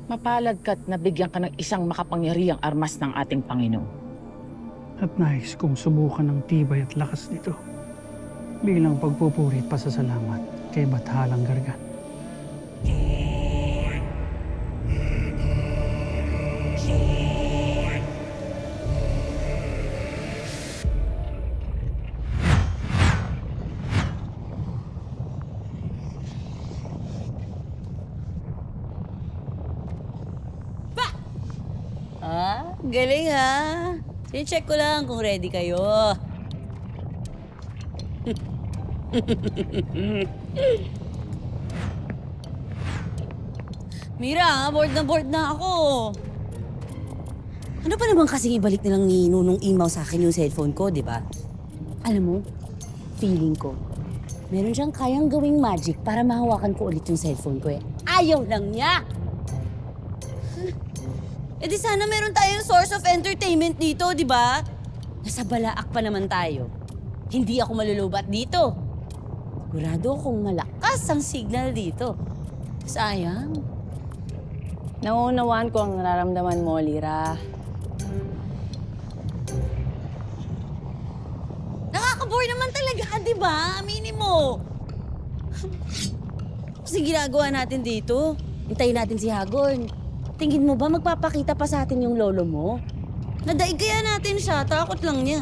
Mapalad ka't nabigyan ka ng isang makapangyarihang armas ng ating Panginoon. At nais kong subukan ng tibay at lakas nito bilang pagpupuri at pasasalamat kay Bathalang Gargan. Galing ha. Check ko lang kung ready kayo. Mira, bored na ako. Ano pa naman kasing ibalik nilang ni Nunong Imaw sa akin yung cellphone ko, di ba? Alam mo, feeling ko, meron siyang kayang gawing magic para mahawakan ko ulit yung cellphone ko eh. Ayaw lang niya! Eh di sana meron tayong source of entertainment dito, di ba? Nasa balaak pa naman tayo. Hindi ako malulubat dito. Sigurado akong malakas ang signal dito. Sayang. Nauunawaan ko ang nararamdaman mo, Lira. Nakaka-bore naman talaga, di ba? Aminin mo. Kasi ginagawa natin dito. Hintayin natin si Hagorn. Tingin mo ba magpapakita pa sa atin yung lolo mo? Nadaig kaya natin siya, takot lang niya.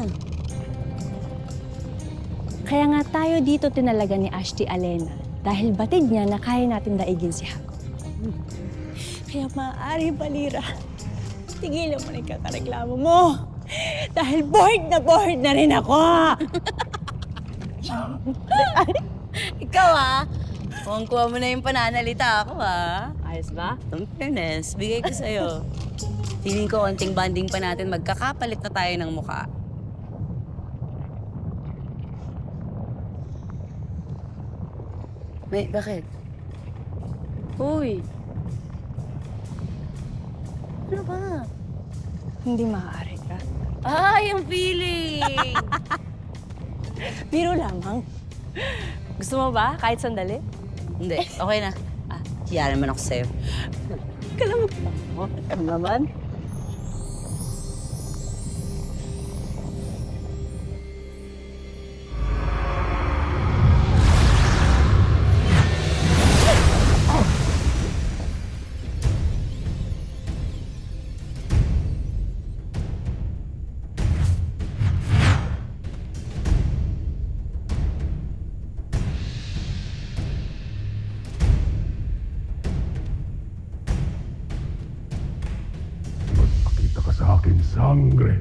Kaya nga tayo dito tinalaga ni Ashti Alena dahil batid niya na kaya natin daigin si Hago. Kaya maaari ba, Lira? Tigilan mo na yung kakareklamo mo. Dahil bored na rin ako. Ikaw kuha mo na yung pananalita ako Ayos ba? Ang fairness, bigay ko sa'yo. Feeling ko konting banding pa natin, magkakapalit na tayo ng mukha. May, bakit? Uy, Ano ba? hindi maaari ka. Ay, ang feeling! Biro lamang. Gusto mo ba kahit sandali? Hindi, okay na. Hiya naman ako sa'yo. Kalamag pa mo. Ano naman? Magpakita ka sa akin, sangre.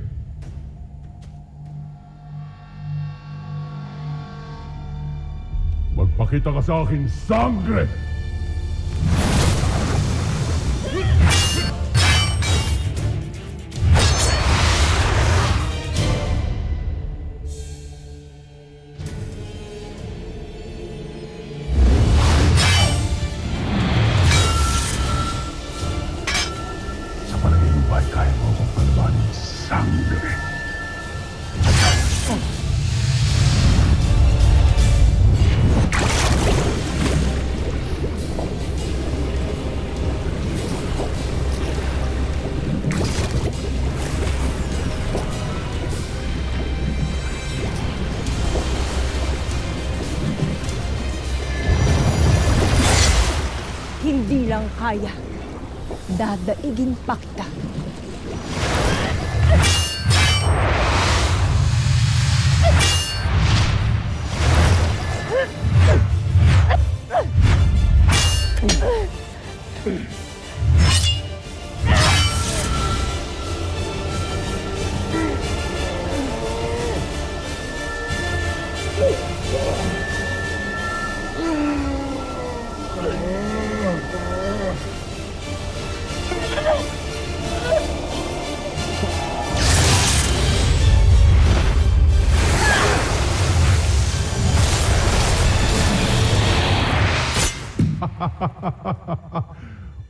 Magpakita ka sa akin, sangre! Sa palagay mo ba'y kaya mo akong palabanin, sangre? Hindi lang kaya. Dadaigin pa kita.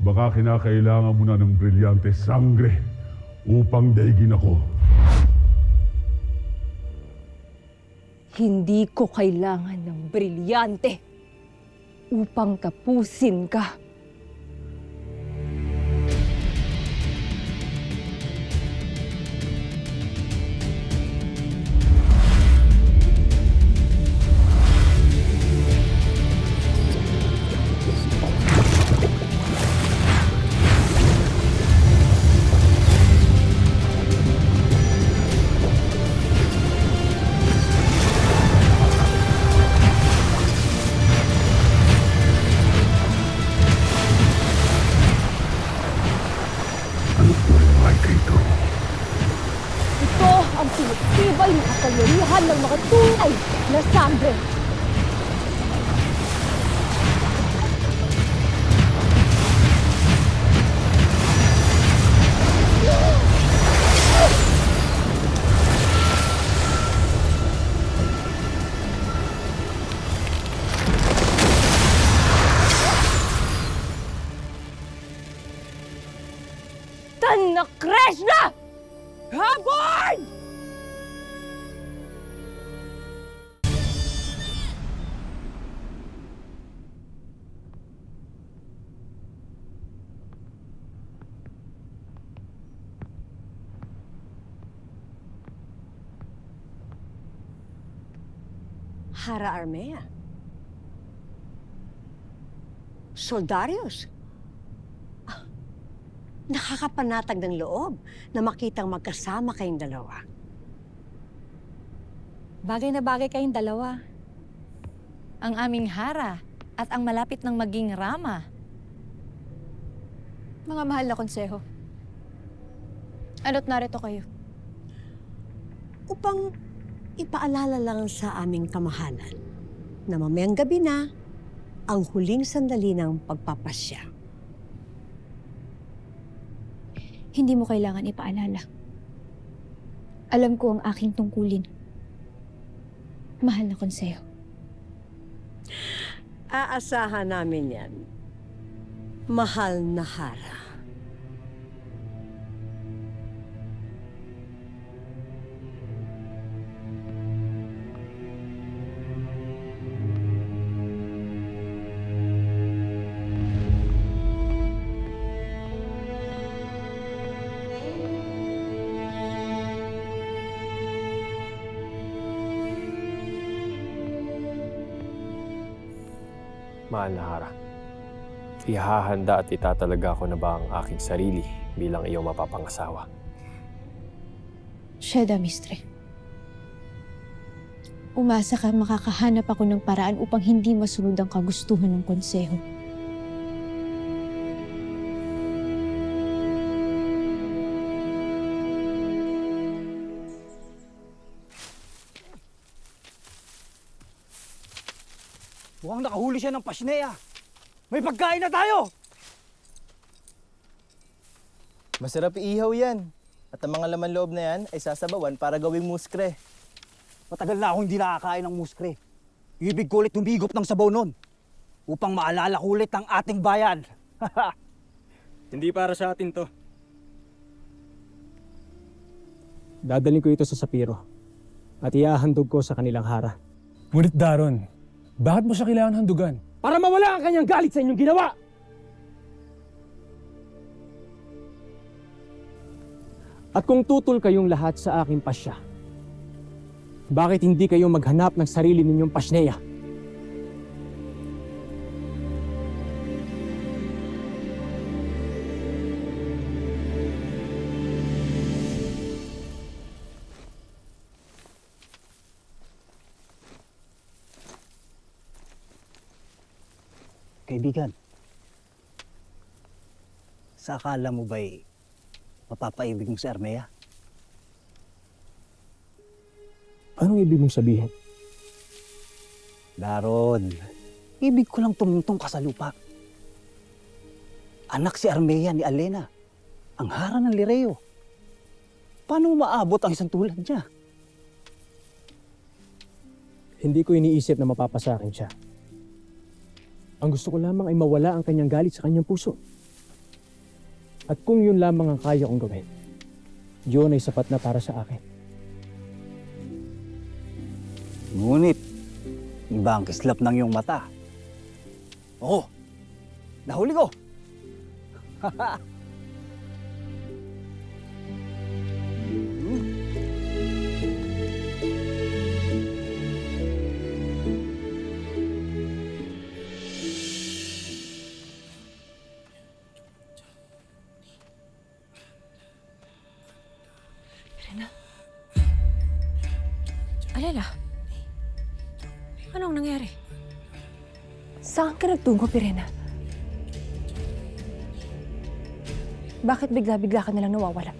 Baka kinakailangan mo na ng brilyante sangre upang daigin ako. Hindi ko kailangan ng brilyante upang tapusin ka. Ay! Nasabi! Tan na Krishna! Habon! Hara Armea. Soldarius. Nakakapanatag ng loob na makitang magkasama kayong dalawa. Bagay na bagay kayong dalawa. Ang aming Hara at ang malapit ng maging Rama. Mga mahal na konseho. Ano't narito kayo? Upang ipaalala lang sa aming kamahalan na mamayang gabi na ang huling sandali ng pagpapasya. Hindi mo kailangan ipaalala. Alam ko ang aking tungkulin. Mahal na konseho. Aasahan namin yan. Mahal na Hara. Mahal na Hara, ihahanda at itatalaga ko na ba ang aking sarili bilang iyong mapapangasawa? Sheda, Mistre. Umasa ka makakahanap ako ng paraan upang hindi masunod ang kagustuhan ng konseho. Mukhang nakahuli siya ng pasneya. May pagkain na tayo! Masarap iihaw yan. At ang mga laman loob na yan ay sasabawan para gawing muskre. Matagal na akong hindi nakakain ng muskre. Ibig ko ulit humigop ng sabaw nun. Upang maalala ko ulit ang ating bayan. Hindi para sa atin to. Dadalhin ko ito sa Sapiro at iahandog ko sa kanilang Hara. Ngunit Daron, bakit mo siya kailangan handugan? Para mawala ang kanyang galit sa inyong ginawa! At kung tutol kayong lahat sa aking pasya, bakit hindi kayo maghanap ng sarili ninyong pasneya? Kaibigan, sa akala mo ba'y mapapaibig mo si Armea? Anong ibig mong sabihin? Daron, ibig ko lang tumungtong ka sa lupa. Anak si Armea ni Alena, ang Hara ng Lireo. Paano maabot ang isang tulad niya? Hindi ko iniisip na mapapasakin siya. Ang gusto ko lamang ay mawala ang kanyang galit sa kanyang puso. At kung yun lamang ang kaya kong gawin, yun ay sapat na para sa akin. Ngunit, iba ang kislap ng iyong mata. Oo, nahuli ko! Alena, anong nangyari? Saan ka nagtungo, Pirena? Bakit bigla-bigla ka nalang nawawala?